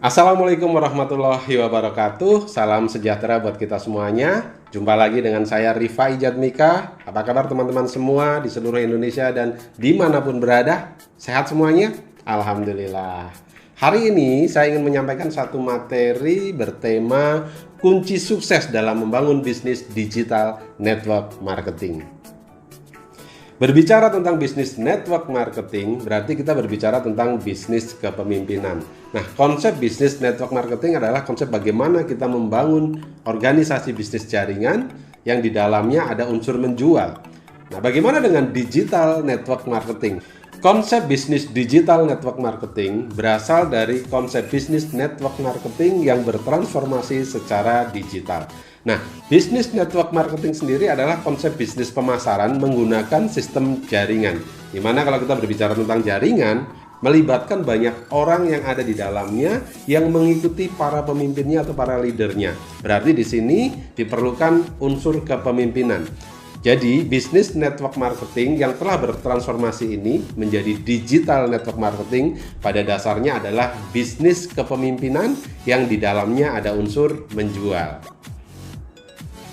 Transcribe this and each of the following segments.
Assalamualaikum warahmatullahi wabarakatuh. Salam sejahtera buat kita semuanya. Jumpa lagi dengan saya Rifai Jadmika. Apa kabar teman-teman semua di seluruh Indonesia dan dimanapun berada? Sehat semuanya? Alhamdulillah. Hari ini saya ingin menyampaikan satu materi bertema kunci sukses dalam membangun bisnis digital network marketing. Berbicara tentang bisnis network marketing, berarti kita berbicara tentang bisnis kepemimpinan. Nah, konsep bisnis network marketing adalah konsep bagaimana kita membangun organisasi bisnis jaringan yang di dalamnya ada unsur menjual. Nah, bagaimana dengan digital network marketing? Konsep bisnis digital network marketing berasal dari konsep bisnis network marketing yang bertransformasi secara digital. Nah, bisnis network marketing sendiri adalah konsep bisnis pemasaran menggunakan sistem jaringan. Dimana kalau kita berbicara tentang jaringan, melibatkan banyak orang yang ada di dalamnya yang mengikuti para pemimpinnya atau para leadernya. Berarti di sini diperlukan unsur kepemimpinan. Jadi, bisnis network marketing yang telah bertransformasi ini menjadi digital network marketing pada dasarnya adalah bisnis kepemimpinan yang di dalamnya ada unsur menjual.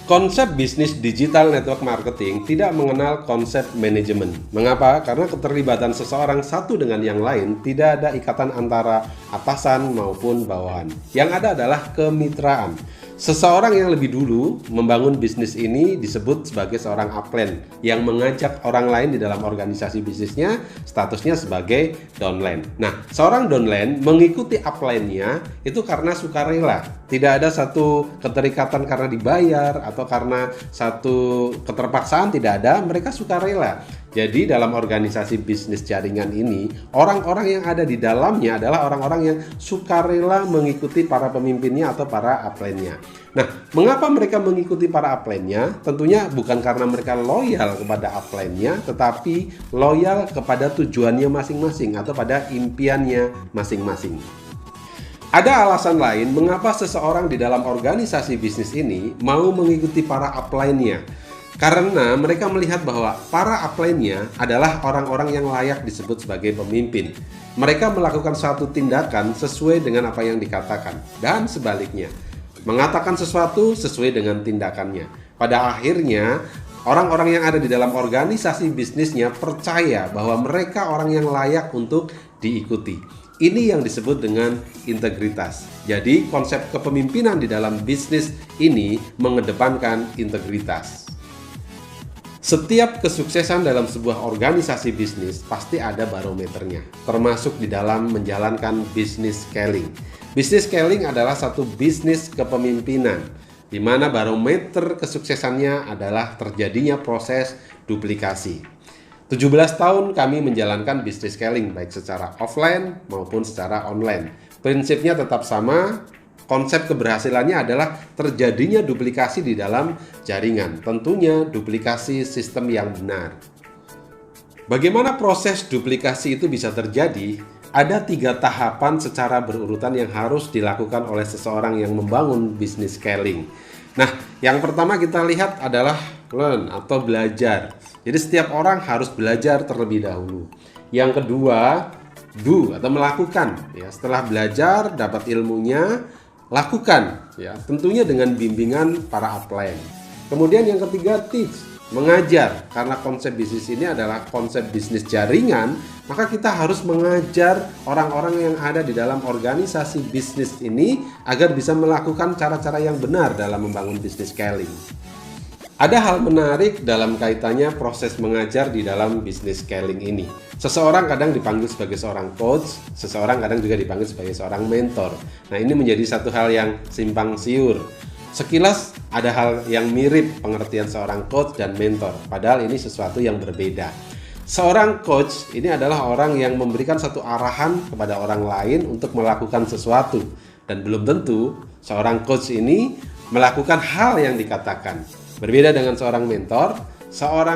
Konsep bisnis digital network marketing tidak mengenal konsep manajemen. Mengapa? Karena keterlibatan seseorang satu dengan yang lain tidak ada ikatan antara atasan maupun bawahan. Yang ada adalah kemitraan. Seseorang yang lebih dulu membangun bisnis ini disebut sebagai seorang upline yang mengajak orang lain di dalam organisasi bisnisnya, statusnya sebagai downline. Nah, seorang downline mengikuti upline-nya itu karena sukarela. Tidak ada satu keterikatan karena dibayar atau karena satu keterpaksaan, tidak ada, mereka sukarela. Jadi dalam organisasi bisnis jaringan ini, orang-orang yang ada di dalamnya adalah orang-orang yang sukarela mengikuti para pemimpinnya atau para upline-nya. Nah, mengapa mereka mengikuti para upline-nya? Tentunya bukan karena mereka loyal kepada upline-nya, tetapi loyal kepada tujuannya masing-masing atau pada impiannya masing-masing. Ada alasan lain mengapa seseorang di dalam organisasi bisnis ini mau mengikuti para upline-nya. Karena mereka melihat bahwa para upline-nya adalah orang-orang yang layak disebut sebagai pemimpin. Mereka melakukan suatu tindakan sesuai dengan apa yang dikatakan, dan sebaliknya, mengatakan sesuatu sesuai dengan tindakannya. Pada akhirnya, orang-orang yang ada di dalam organisasi bisnisnya percaya bahwa mereka orang yang layak untuk diikuti. Ini yang disebut dengan integritas. Jadi, konsep kepemimpinan di dalam bisnis ini mengedepankan integritas. Setiap kesuksesan dalam sebuah organisasi bisnis pasti ada barometernya, termasuk di dalam menjalankan bisnis scaling. Bisnis scaling adalah satu bisnis kepemimpinan, di mana barometer kesuksesannya adalah terjadinya proses duplikasi. 17 tahun kami menjalankan bisnis scaling baik secara offline maupun secara online. Prinsipnya tetap sama. Konsep keberhasilannya adalah terjadinya duplikasi di dalam jaringan. Tentunya duplikasi sistem yang benar. Bagaimana proses duplikasi itu bisa terjadi? Ada 3 tahapan secara berurutan yang harus dilakukan oleh seseorang yang membangun bisnis scaling. Nah, yang pertama kita lihat adalah learn atau belajar. Jadi setiap orang harus belajar terlebih dahulu. Yang kedua, do atau melakukan. Ya, setelah belajar, dapat ilmunya, lakukan, ya, tentunya dengan bimbingan para upline. Kemudian yang ketiga, teach, mengajar. Karena konsep bisnis ini adalah konsep bisnis jaringan, maka kita harus mengajar orang-orang yang ada di dalam organisasi bisnis ini agar bisa melakukan cara-cara yang benar dalam membangun bisnis scaling. Ada hal menarik dalam kaitannya proses mengajar di dalam bisnis scaling ini. Seseorang kadang dipanggil sebagai seorang coach, seseorang kadang juga dipanggil sebagai seorang mentor. Nah, ini menjadi satu hal yang simpang siur. Sekilas ada hal yang mirip pengertian seorang coach dan mentor, padahal ini sesuatu yang berbeda. Seorang coach ini adalah orang yang memberikan satu arahan kepada orang lain untuk melakukan sesuatu. Dan belum tentu seorang coach ini melakukan hal yang dikatakan. Berbeda dengan seorang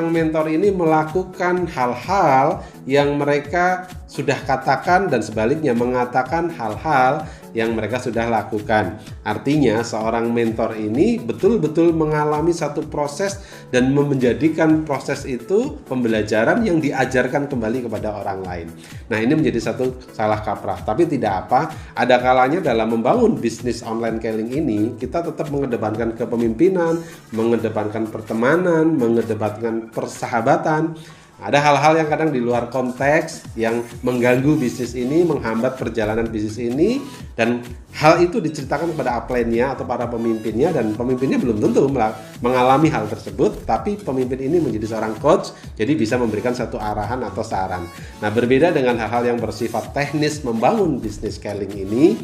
mentor ini melakukan hal-hal yang mereka sudah katakan dan sebaliknya mengatakan hal-hal yang mereka sudah lakukan. Artinya seorang mentor ini betul-betul mengalami satu proses dan menjadikan proses itu pembelajaran yang diajarkan kembali kepada orang lain. Nah, ini menjadi satu salah kaprah. Tapi tidak apa, ada kalanya dalam membangun bisnis online selling ini kita tetap mengedepankan kepemimpinan, mengedepankan pertemanan, mengedepankan persahabatan. Ada hal-hal yang kadang di luar konteks yang mengganggu bisnis ini, menghambat perjalanan bisnis ini, dan hal itu diceritakan kepada upline-nya atau para pemimpinnya, dan pemimpinnya belum tentu mengalami hal tersebut, tapi pemimpin ini menjadi seorang coach, jadi bisa memberikan satu arahan atau saran. Nah, berbeda dengan hal-hal yang bersifat teknis membangun bisnis scaling ini,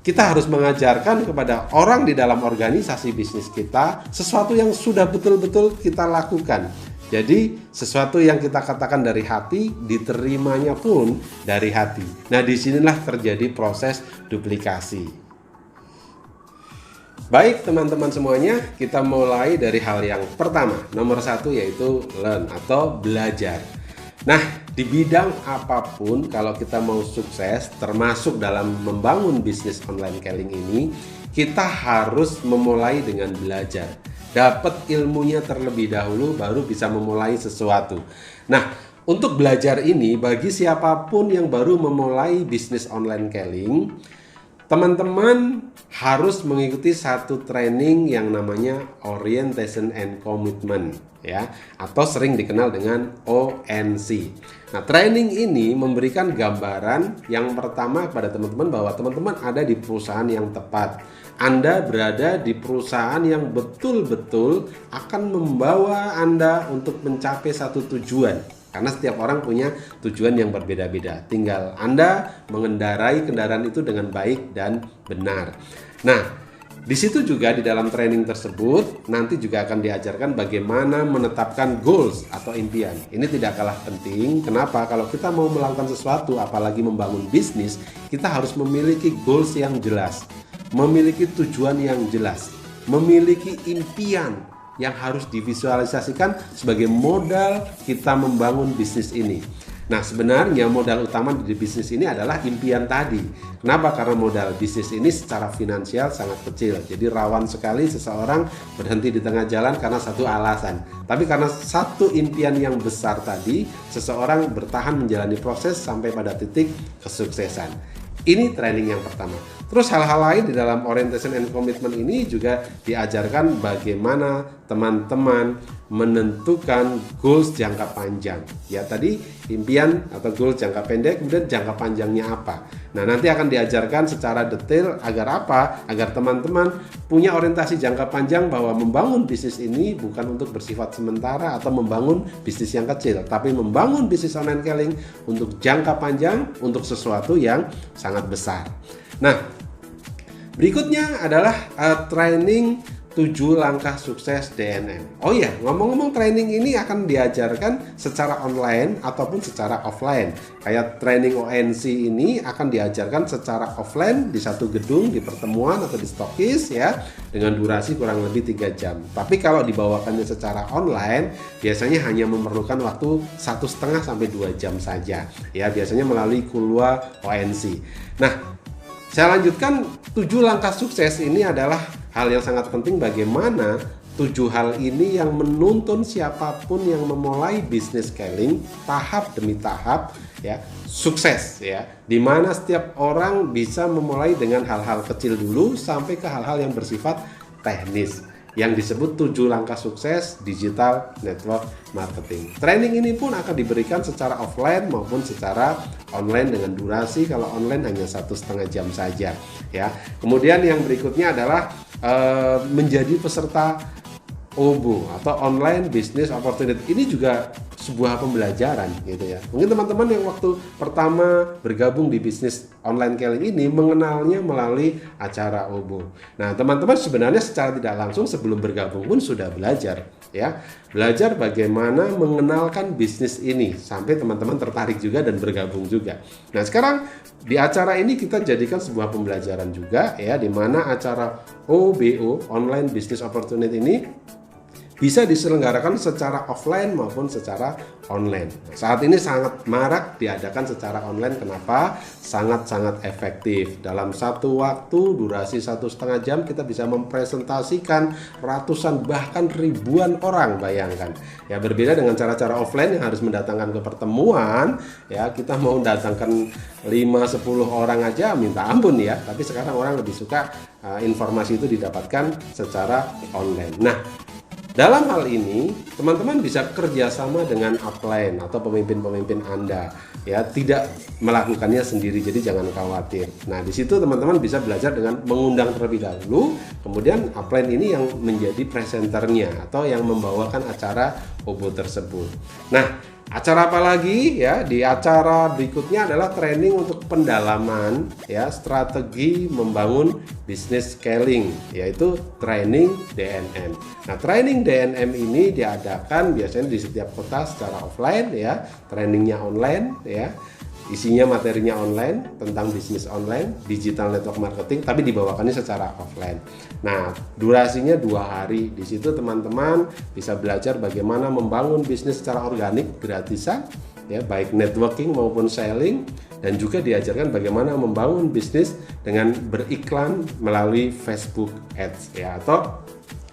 kita harus mengajarkan kepada orang di dalam organisasi bisnis kita sesuatu yang sudah betul-betul kita lakukan. Jadi sesuatu yang kita katakan dari hati, diterimanya pun dari hati. Nah, disinilah terjadi proses duplikasi. Baik teman-teman semuanya, kita mulai dari hal yang pertama. Nomor 1 yaitu learn atau belajar. Nah, di bidang apapun kalau kita mau sukses, termasuk dalam membangun bisnis online selling ini, kita harus memulai dengan belajar. Dapat ilmunya terlebih dahulu baru bisa memulai sesuatu. Nah, untuk belajar ini bagi siapapun yang baru memulai bisnis online selling, teman-teman harus mengikuti satu training yang namanya Orientation and Commitment, ya, atau sering dikenal dengan ONC. Nah, training ini memberikan gambaran yang pertama kepada teman-teman bahwa teman-teman ada di perusahaan yang tepat. Anda berada di perusahaan yang betul-betul akan membawa Anda untuk mencapai satu tujuan. Karena setiap orang punya tujuan yang berbeda-beda. Tinggal Anda mengendarai kendaraan itu dengan baik dan benar. Nah, di situ juga di dalam training tersebut nanti juga akan diajarkan bagaimana menetapkan goals atau impian. Ini tidak kalah penting. Kenapa? Kalau kita mau melakukan sesuatu, apalagi membangun bisnis, kita harus memiliki goals yang jelas, memiliki tujuan yang jelas, memiliki impian yang harus divisualisasikan sebagai modal kita membangun bisnis ini. Nah, sebenarnya modal utama di bisnis ini adalah impian tadi. Kenapa? Karena modal bisnis ini secara finansial sangat kecil. Jadi rawan sekali seseorang berhenti di tengah jalan karena satu alasan. Tapi karena satu impian yang besar tadi, seseorang bertahan menjalani proses sampai pada titik kesuksesan. Ini training yang pertama. Terus hal-hal lain di dalam Orientation and Commitment ini juga diajarkan bagaimana teman-teman menentukan goals jangka panjang. Ya, tadi impian atau goals jangka pendek, kemudian jangka panjangnya apa. Nah, nanti akan diajarkan secara detail agar apa? Agar teman-teman punya orientasi jangka panjang bahwa membangun bisnis ini bukan untuk bersifat sementara atau membangun bisnis yang kecil, tapi membangun bisnis online selling untuk jangka panjang, untuk sesuatu yang sangat besar. Nah, berikutnya adalah training 7 langkah sukses DNM. Oh iya, ngomong-ngomong, training ini akan diajarkan secara online ataupun secara offline. Kayak training ONC ini akan diajarkan secara offline di satu gedung, di pertemuan atau di stokis, ya, dengan durasi kurang lebih 3 jam. Tapi kalau dibawakannya secara online, biasanya hanya memerlukan waktu 1,5 sampai 2 jam saja. Ya, biasanya melalui Kulwa ONC. Nah, saya lanjutkan 7 langkah sukses ini adalah hal yang sangat penting, bagaimana 7 hal ini yang menuntun siapapun yang memulai bisnis scaling tahap demi tahap, ya, sukses, ya, dimana setiap orang bisa memulai dengan hal-hal kecil dulu sampai ke hal-hal yang bersifat teknis yang disebut 7 langkah sukses digital network marketing. Training ini pun akan diberikan secara offline maupun secara online dengan durasi kalau online hanya 1,5 jam saja, ya. Kemudian yang berikutnya adalah menjadi peserta OBO atau Online Business Opportunity. Ini juga sebuah pembelajaran, gitu ya. Mungkin teman-teman yang waktu pertama bergabung di bisnis online selling ini mengenalnya melalui acara OBO. Nah, teman-teman sebenarnya secara tidak langsung sebelum bergabung pun sudah belajar, ya. Belajar bagaimana mengenalkan bisnis ini sampai teman-teman tertarik juga dan bergabung juga. Nah, sekarang di acara ini kita jadikan sebuah pembelajaran juga, ya, di mana acara OBO Online Business Opportunity ini bisa diselenggarakan secara offline maupun secara online. Nah, saat ini sangat marak diadakan secara online. Kenapa? Sangat-sangat efektif. Dalam satu waktu, durasi 1,5 jam, kita bisa mempresentasikan ratusan bahkan ribuan orang, bayangkan. Ya, berbeda dengan cara-cara offline yang harus mendatangkan ke pertemuan, ya kita mau mendatangkan 5-10 orang aja minta ampun ya. Tapi sekarang orang lebih suka informasi itu didapatkan secara online. Nah, dalam hal ini, teman-teman bisa kerjasama dengan upline atau pemimpin-pemimpin Anda, ya, tidak melakukannya sendiri, jadi jangan khawatir. Nah, di situ teman-teman bisa belajar dengan mengundang terlebih dahulu, kemudian upline ini yang menjadi presenternya atau yang membawakan acara OBO tersebut. Nah, acara apa lagi ya? Di acara berikutnya adalah training untuk pendalaman ya strategi membangun bisnis scaling, yaitu training DNM. Nah, training DNM ini diadakan biasanya di setiap kota secara offline ya, trainingnya online ya. Isinya materinya online tentang bisnis online, digital network marketing, tapi dibawakannya secara offline. Nah, durasinya 2 hari. Di situ teman-teman bisa belajar bagaimana membangun bisnis secara organik gratisan, ya, baik networking maupun selling, dan juga diajarkan bagaimana membangun bisnis dengan beriklan melalui Facebook Ads, ya, atau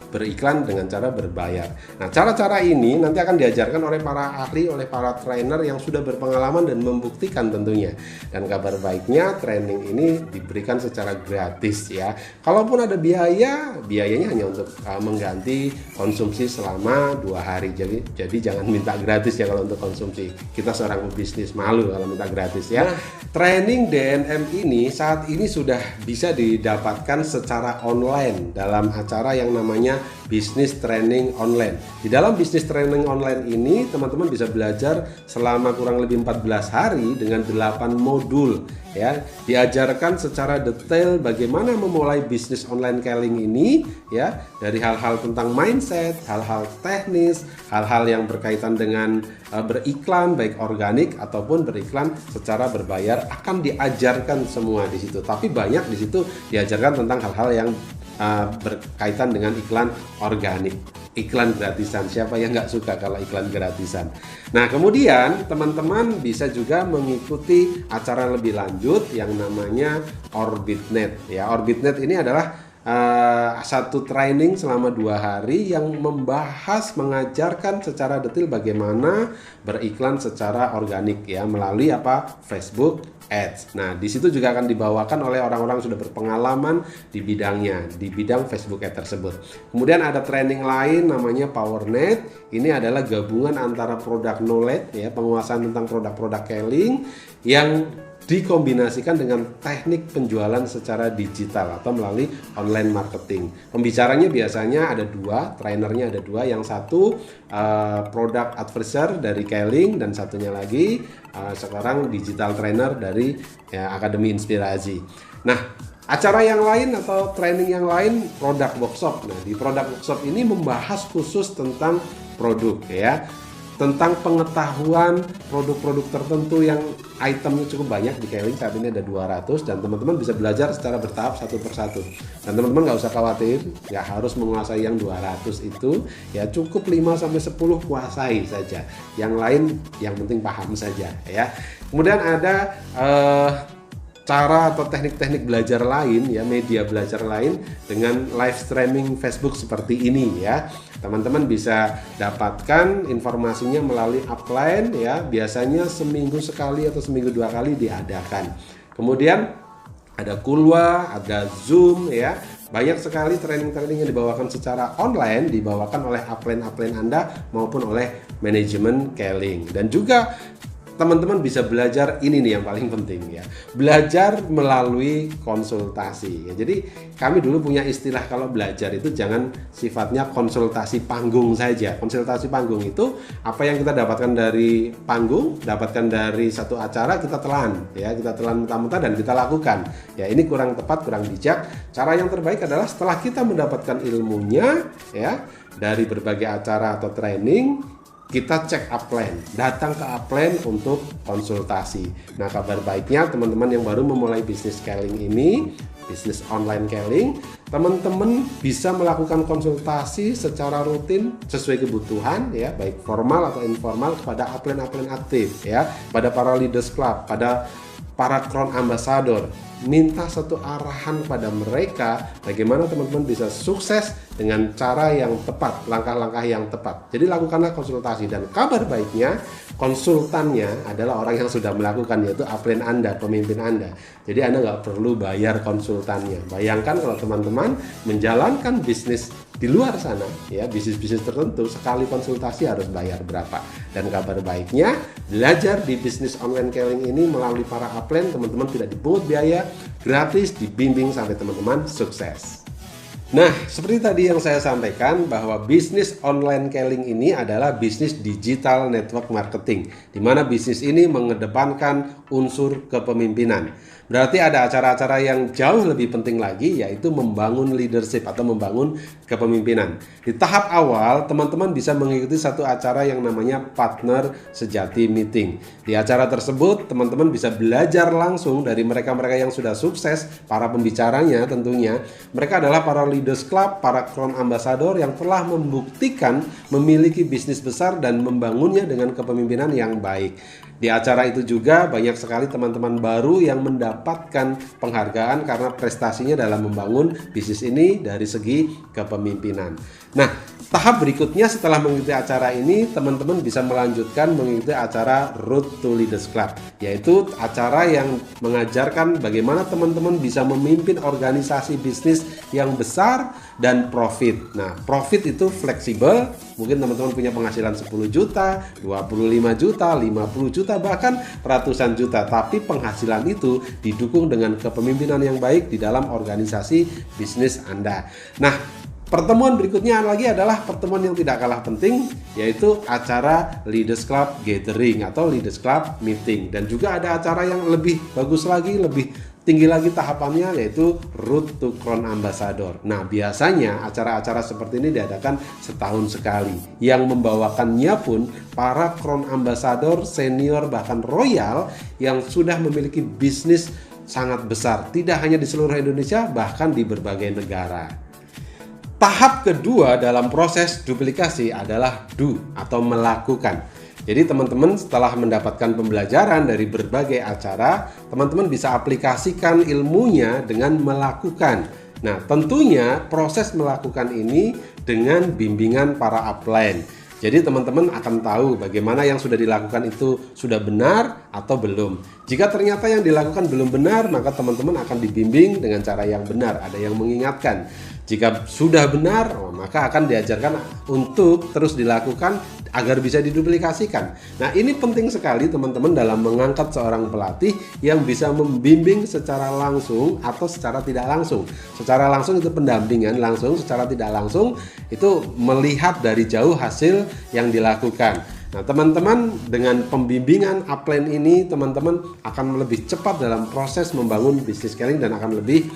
beriklan dengan cara berbayar. Nah, cara-cara ini nanti akan diajarkan oleh para ahli, oleh para trainer yang sudah berpengalaman dan membuktikan tentunya. Dan kabar baiknya training ini diberikan secara gratis ya. Kalaupun ada biayanya hanya untuk mengganti konsumsi selama 2 hari. Jadi jangan minta gratis ya kalau untuk konsumsi. Kita seorang bisnis malu kalau minta gratis ya. Nah, training DNM ini saat ini sudah bisa didapatkan secara online dalam acara yang namanya Business Training Online. Di dalam Business Training Online ini teman-teman bisa belajar selama kurang lebih 14 hari dengan 8 modul ya. Diajarkan secara detail bagaimana memulai bisnis online selling ini ya, dari hal-hal tentang mindset, hal-hal teknis, hal-hal yang berkaitan dengan beriklan baik organik ataupun beriklan secara berbayar akan diajarkan semua di situ. Tapi banyak di situ diajarkan tentang hal-hal yang berkaitan dengan iklan organik, iklan gratisan. Siapa yang nggak suka kalau iklan gratisan? Nah, kemudian teman-teman bisa juga mengikuti acara lebih lanjut yang namanya Orbitnet. Ya, Orbitnet ini adalah satu training selama 2 hari yang mengajarkan secara detail bagaimana beriklan secara organik ya melalui Facebook Ads. Nah, di situ juga akan dibawakan oleh orang-orang sudah berpengalaman di bidangnya, di bidang Facebook Ads tersebut. Kemudian ada training lain namanya PowerNet. Ini adalah gabungan antara produk knowledge ya, penguasaan tentang produk-produk selling yang dikombinasikan dengan teknik penjualan secara digital atau melalui online marketing. Pembicaranya biasanya ada 2, trainernya ada 2. Yang satu product advisor dari Keling dan satunya lagi sekarang digital trainer dari Akademi Inspirasi. Nah, acara yang lain atau training yang lain product workshop. Nah, di product workshop ini membahas khusus tentang produk ya, tentang pengetahuan produk-produk tertentu yang itemnya cukup banyak di Keling. Saat ini ada 200 dan teman-teman bisa belajar secara bertahap satu persatu. Dan teman-teman nggak usah khawatir, nggak harus menguasai yang 200 itu, ya cukup 5-10 kuasai saja. Yang lain yang penting paham saja ya. Kemudian ada cara atau teknik-teknik belajar lain ya, media belajar lain dengan live streaming Facebook seperti ini ya. Teman-teman bisa dapatkan informasinya melalui upline ya, biasanya seminggu sekali atau seminggu 2 kali diadakan. Kemudian ada Kulwa, ada Zoom ya. Banyak sekali training-training yang dibawakan secara online, dibawakan oleh upline-upline Anda maupun oleh manajemen Keling. Dan juga teman-teman bisa belajar, ini nih yang paling penting ya, belajar melalui konsultasi ya. Jadi kami dulu punya istilah kalau belajar itu jangan sifatnya konsultasi panggung saja. Konsultasi panggung itu apa yang kita dapatkan dari panggung, dapatkan dari satu acara, kita telan ya, kita telan mentah-mentah dan kita lakukan ya. Ini kurang tepat, kurang bijak. Cara yang terbaik adalah setelah kita mendapatkan ilmunya ya dari berbagai acara atau training, kita cek upline, datang ke upline untuk konsultasi. Nah, kabar baiknya teman-teman yang baru memulai bisnis scaling ini bisnis online Keling, teman-teman bisa melakukan konsultasi secara rutin sesuai kebutuhan ya, baik formal atau informal kepada upline-upline aktif ya, pada para leaders club, pada para crown ambassador. Minta satu arahan pada mereka bagaimana teman-teman bisa sukses dengan cara yang tepat, langkah-langkah yang tepat. Jadi lakukanlah konsultasi, dan kabar baiknya konsultannya adalah orang yang sudah melakukan, yaitu upline Anda, pemimpin Anda. Jadi Anda nggak perlu bayar konsultannya. Bayangkan kalau teman-teman menjalankan bisnis di luar sana ya, bisnis-bisnis tertentu, sekali konsultasi harus bayar berapa. Dan kabar baiknya, belajar di bisnis online Keling ini melalui para upline, teman-teman tidak dipungut biaya, gratis, dibimbing sampai teman-teman sukses. Nah, seperti tadi yang saya sampaikan bahwa bisnis online Keling ini adalah bisnis digital network marketing, di mana bisnis ini mengedepankan unsur kepemimpinan. Berarti ada acara-acara yang jauh lebih penting lagi, yaitu membangun leadership atau membangun kepemimpinan. Di tahap awal, teman-teman bisa mengikuti satu acara yang namanya Partner Sejati Meeting. Di acara tersebut, teman-teman bisa belajar langsung dari mereka-mereka yang sudah sukses, para pembicaranya tentunya. Mereka adalah para leaders club, para crown ambassador yang telah membuktikan memiliki bisnis besar dan membangunnya dengan kepemimpinan yang baik. Di acara itu juga banyak sekali teman-teman baru yang mendapatkan penghargaan karena prestasinya dalam membangun bisnis ini dari segi kepemimpinan. Nah, tahap berikutnya setelah mengikuti acara ini, teman-teman bisa melanjutkan mengikuti acara Road to Leaders Club, yaitu acara yang mengajarkan bagaimana teman-teman bisa memimpin organisasi bisnis yang besar dan profit. Nah, profit itu fleksibel. Mungkin teman-teman punya penghasilan 10 juta, 25 juta, 50 juta, bahkan ratusan juta. Tapi penghasilan itu didukung dengan kepemimpinan yang baik di dalam organisasi bisnis Anda. Nah, pertemuan berikutnya lagi adalah pertemuan yang tidak kalah penting, yaitu acara Leaders Club Gathering atau Leaders Club Meeting. Dan juga ada acara yang lebih bagus lagi, lebih tinggi lagi tahapannya, yaitu Road to Crown Ambassador. Nah, biasanya acara-acara seperti ini diadakan setahun sekali. Yang membawakannya pun para Crown Ambassador senior bahkan royal yang sudah memiliki bisnis sangat besar. Tidak hanya di seluruh Indonesia, bahkan di berbagai negara. Tahap kedua dalam proses duplikasi adalah do atau melakukan. Jadi teman-teman setelah mendapatkan pembelajaran dari berbagai acara, teman-teman bisa aplikasikan ilmunya dengan melakukan. Nah, tentunya proses melakukan ini dengan bimbingan para upline. Jadi teman-teman akan tahu bagaimana yang sudah dilakukan itu sudah benar atau belum. Jika ternyata yang dilakukan belum benar, maka teman-teman akan dibimbing dengan cara yang benar, ada yang mengingatkan. Jika sudah benar, maka akan diajarkan untuk terus dilakukan agar bisa diduplikasikan. Nah, ini penting sekali teman-teman dalam mengangkat seorang pelatih yang bisa membimbing secara langsung atau secara tidak langsung. Secara langsung itu pendampingan langsung, secara tidak langsung itu melihat dari jauh hasil yang dilakukan. Nah, teman-teman dengan pembimbingan upline ini, teman-teman akan lebih cepat dalam proses membangun bisnis Keling dan akan lebih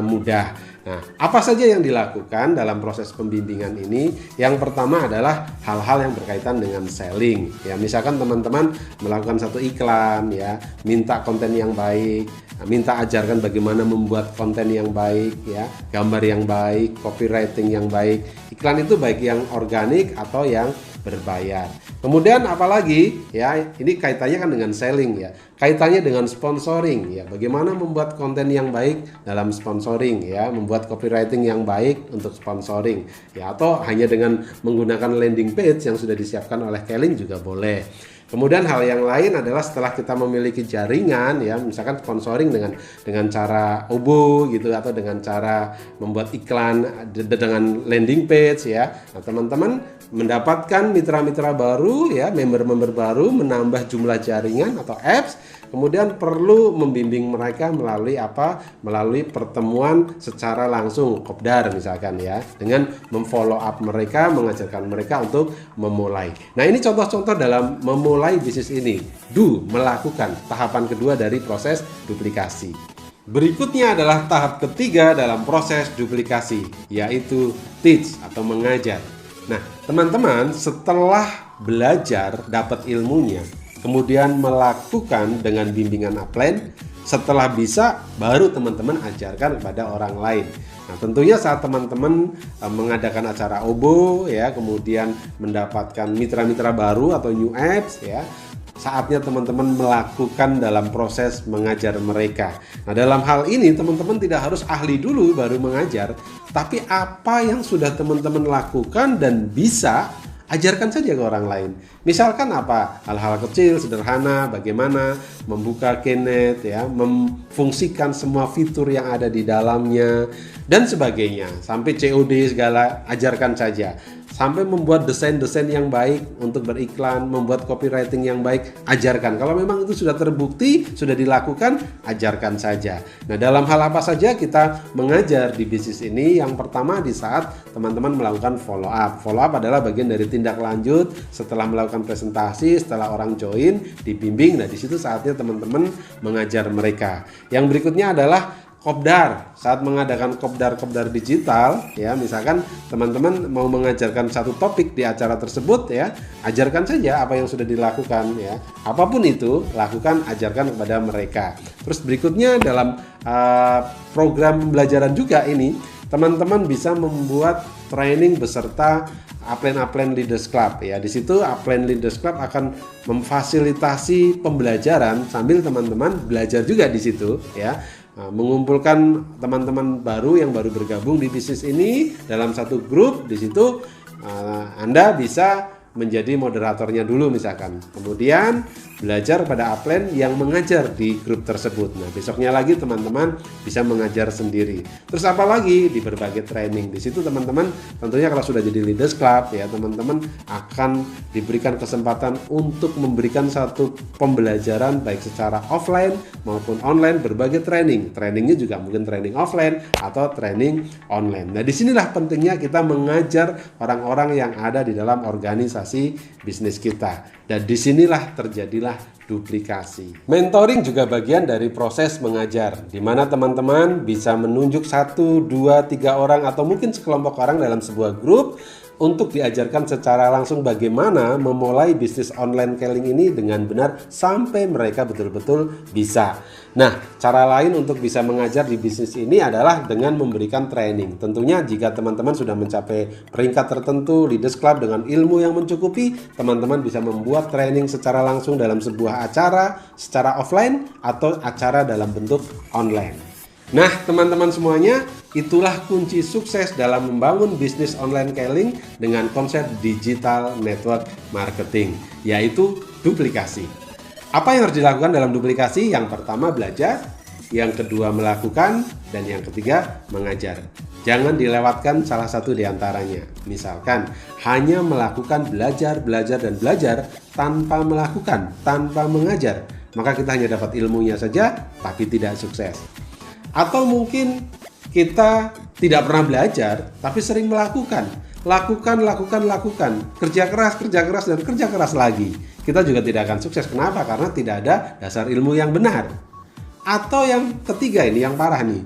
mudah. Nah, apa saja yang dilakukan dalam proses pembimbingan ini? Yang pertama adalah hal-hal yang berkaitan dengan selling. Ya, misalkan teman-teman melakukan satu iklan, ya, minta konten yang baik, minta ajarkan bagaimana membuat konten yang baik, ya, gambar yang baik, copywriting yang baik. Iklan itu baik yang organik atau yang berbayar. Kemudian apalagi ya, ini kaitannya kan dengan selling ya. Kaitannya dengan sponsoring ya. Bagaimana membuat konten yang baik dalam sponsoring ya, membuat copywriting yang baik untuk sponsoring ya, atau hanya dengan menggunakan landing page yang sudah disiapkan oleh Keling juga boleh. Kemudian hal yang lain adalah setelah kita memiliki jaringan ya, misalkan sponsoring dengan cara OBO gitu, atau dengan cara membuat iklan dengan landing page ya. Nah, teman-teman mendapatkan mitra-mitra baru ya, member-member baru, menambah jumlah jaringan atau apps. Kemudian perlu membimbing mereka melalui apa? Melalui pertemuan secara langsung, kopdar misalkan ya, dengan memfollow up mereka, mengajarkan mereka untuk memulai. Nah, ini contoh-contoh dalam memulai bisnis ini. Do, melakukan, tahapan kedua dari proses duplikasi. Berikutnya adalah tahap ketiga dalam proses duplikasi, yaitu teach atau mengajar. Nah, teman-teman setelah belajar, dapat ilmunya, kemudian melakukan dengan bimbingan upline, Setelah bisa, baru teman-teman ajarkan kepada orang lain. Nah, tentunya saat teman-teman mengadakan acara OBO ya, kemudian mendapatkan mitra-mitra baru atau new apps ya, saatnya teman-teman melakukan dalam proses mengajar mereka. Nah, dalam hal ini teman-teman tidak harus ahli dulu baru mengajar, tapi apa yang sudah teman-teman lakukan dan bisa, ajarkan saja ke orang lain. Misalkan apa? Hal-hal kecil, sederhana, bagaimana membuka Keynote ya, memfungsikan semua fitur yang ada di dalamnya dan sebagainya. Sampai COD segala, ajarkan saja. Sampai membuat desain-desain yang baik untuk beriklan, membuat copywriting yang baik, ajarkan. Kalau memang itu sudah terbukti, sudah dilakukan, ajarkan saja. Nah, dalam hal apa saja kita mengajar di bisnis ini? Yang pertama di saat teman-teman melakukan follow up. Follow up adalah bagian dari tindak lanjut setelah melakukan presentasi, setelah orang join, dibimbing. Nah, di situ saatnya teman-teman mengajar mereka. Yang berikutnya adalah Kopdar. Saat mengadakan kopdar digital ya, misalkan teman-teman mau mengajarkan satu topik di acara tersebut ya, ajarkan saja apa yang sudah dilakukan ya. Apapun itu, lakukan, ajarkan kepada mereka. Terus berikutnya dalam program pembelajaran juga ini, teman-teman bisa membuat training beserta Upline Leaders Club ya. Di situ Upline Leaders Club akan memfasilitasi pembelajaran sambil teman-teman belajar juga di situ ya. Mengumpulkan teman-teman baru yang baru bergabung di bisnis ini dalam satu grup. Di situ Anda bisa menjadi moderatornya dulu misalkan, kemudian belajar pada upline yang mengajar di grup tersebut. Nah, besoknya lagi teman-teman bisa mengajar sendiri. Terus apa lagi? Di berbagai training. Di situ teman-teman tentunya kalau sudah jadi Leaders Club ya, teman-teman akan diberikan kesempatan untuk memberikan satu pembelajaran baik secara offline maupun online, berbagai training. Trainingnya juga mungkin training offline atau training online. Nah, disinilah pentingnya kita mengajar orang-orang yang ada di dalam organisasi bisnis kita, dan disinilah terjadilah duplikasi. Mentoring juga bagian dari proses mengajar, di mana teman-teman bisa menunjuk 1, 2, 3 orang atau mungkin sekelompok orang dalam sebuah grup untuk diajarkan secara langsung bagaimana memulai bisnis online selling ini dengan benar sampai mereka betul-betul bisa. Nah, cara lain untuk bisa mengajar di bisnis ini adalah dengan memberikan training. Tentunya jika teman-teman sudah mencapai peringkat tertentu Leaders Club dengan ilmu yang mencukupi, teman-teman bisa membuat training secara langsung dalam sebuah acara, secara offline atau acara dalam bentuk online. Nah, teman-teman semuanya, itulah kunci sukses dalam membangun bisnis online selling dengan konsep digital network marketing, yaitu duplikasi. Apa yang harus dilakukan dalam duplikasi? Yang pertama belajar, yang kedua melakukan, dan yang ketiga mengajar. Jangan dilewatkan salah satu di antaranya. Misalkan hanya melakukan belajar tanpa melakukan, tanpa mengajar, maka kita hanya dapat ilmunya saja tapi tidak sukses. Atau mungkin kita tidak pernah belajar tapi sering lakukan, kerja keras dan kerja keras lagi. Kita juga tidak akan sukses. Kenapa? Karena tidak ada dasar ilmu yang benar. Atau yang ketiga ini yang parah nih,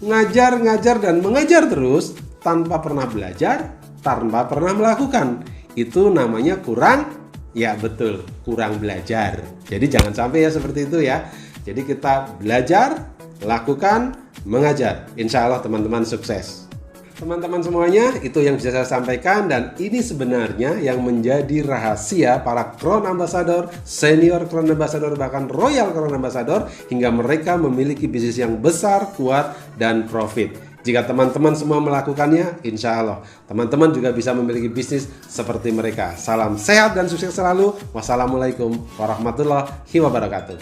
ngajar dan mengajar terus tanpa pernah belajar, tanpa pernah melakukan. Itu namanya kurang belajar. Jadi jangan sampai ya seperti itu ya. Jadi kita belajar, lakukan, mengajar. Insya Allah teman-teman sukses. Teman-teman semuanya, itu yang bisa saya sampaikan, dan ini sebenarnya yang menjadi rahasia para Crown Ambassador, Senior Crown Ambassador, bahkan Royal Crown Ambassador, hingga mereka memiliki bisnis yang besar, kuat, dan profit. Jika teman-teman semua melakukannya, insya Allah teman-teman juga bisa memiliki bisnis seperti mereka. Salam sehat dan sukses selalu. Wassalamualaikum warahmatullahi wabarakatuh.